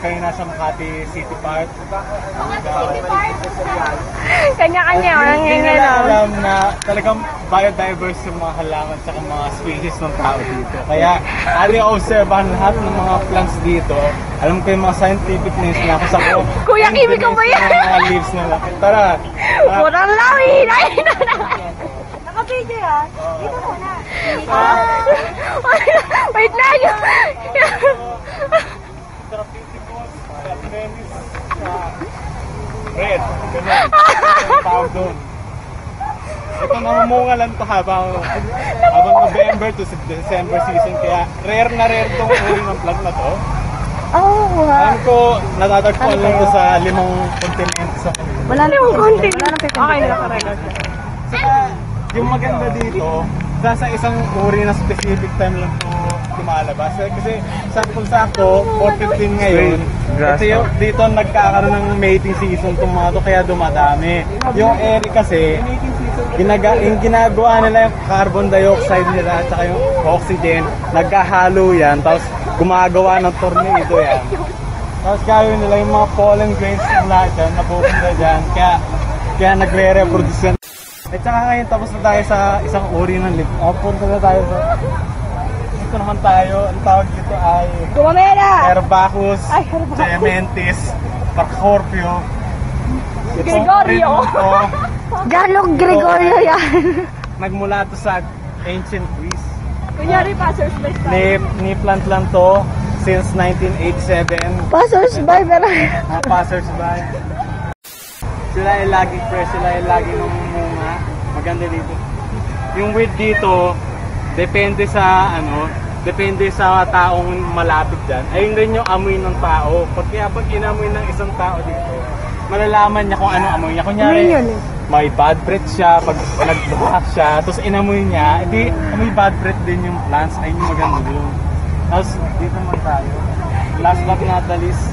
kayo nasa Makati City Park. Kanya-kanya, Hindi nila alam na talagang biodiverse yung mga halaman at mga species ng tao dito. Kaya, ali-obserbahan lahat ng mga plants dito. Alam ko yung mga scientific names na ako sa ko. Kuya, kimi ka ba yan? Mga leaves nila. Tara! Purang lawin! Naka-video yan? Dito muna. Wait lang! Trapicus, Apenis, red. Ganun. Tawag doon. Ito namumunga lang ito habang November to December season. Kaya rare na rare itong uri ng plant na to. Oh, Alam ko, natatagpuan lang ito sa 5 kontinente sa mundo. wala na yung konti. Okay, nakarecord. Saka, yung maganda dito, sa isang uri na specific time lang ito lumalabas. Kasi sakto-sakto, 4:15 ngayon. Kasi dito nagkakaroon ng mating season itong mga ito, kaya dumadami. Yung area kasi, yung ginagawa nila yung carbon dioxide nila at saka yung oxygen, nagkahalo yan, tapos gumagawa ng tornado yan. Tapos gawin nila yung mga pollen grains ng lahat yan, napupunta dyan, kaya nagre-reproduce yan. At saka ngayon tapos na tayo sa isang uri ng leaf. Punta na tayo sa... Dito naman tayo, ang tawag dito ay... Gumamera! Herbacus, Gementis, Parcorpio. Gregorio! Galog Gregorio yan! Nagmula to sa ancient Greece. Kunyari, passersby style. Ni-plant lang to since 1987. Passersby, pero... Passersby. Sila ay laging fresh, sila ay laging namumunga. Maganda dito. Yung weed dito, depende sa taong malapit dyan. Ayun din yung amoy ng tao. Pag inamoy ng isang tao dito, malalaman niya kung ano amoy niya. Kunyari, may bad breath siya, pag nagbukas siya, tapos inamoy niya, hindi, may bad breath din yung plants, ayun yung maganda doon. Tapos dito naman tayo. Last but not the least,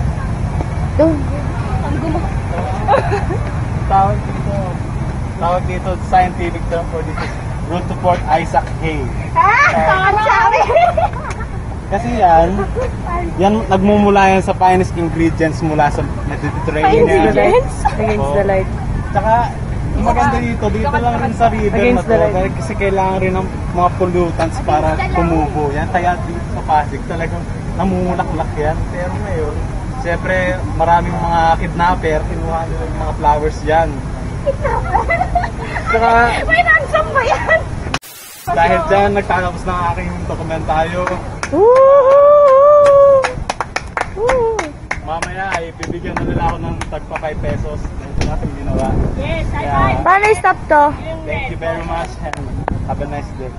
tawag dito, scientific term for this is Rutoport Isaac Hay. Kasi yan nagmumula yan sa finest ingredients mula sa Mediterranean. Against the light. Tsaka, maganda dito lang rin sa river na to. Kasi kailangan rin ng mga pollutants para tumubo. Yan, kaya dito sa Pasig talagang namumulaklak yan. Pero ngayon, siyempre maraming mga kidnapper, kinuha nila yung mga flowers dyan. Saka, may nansam ba yan? dahil dyan, nagtatapos ng aking dokumentaryo. Mamaya ay bibigyan na nila ako ng tagpa 5 pesos na ito natin ginawa. Yes, high five! Paano stop to? Thank you very much and have a nice day.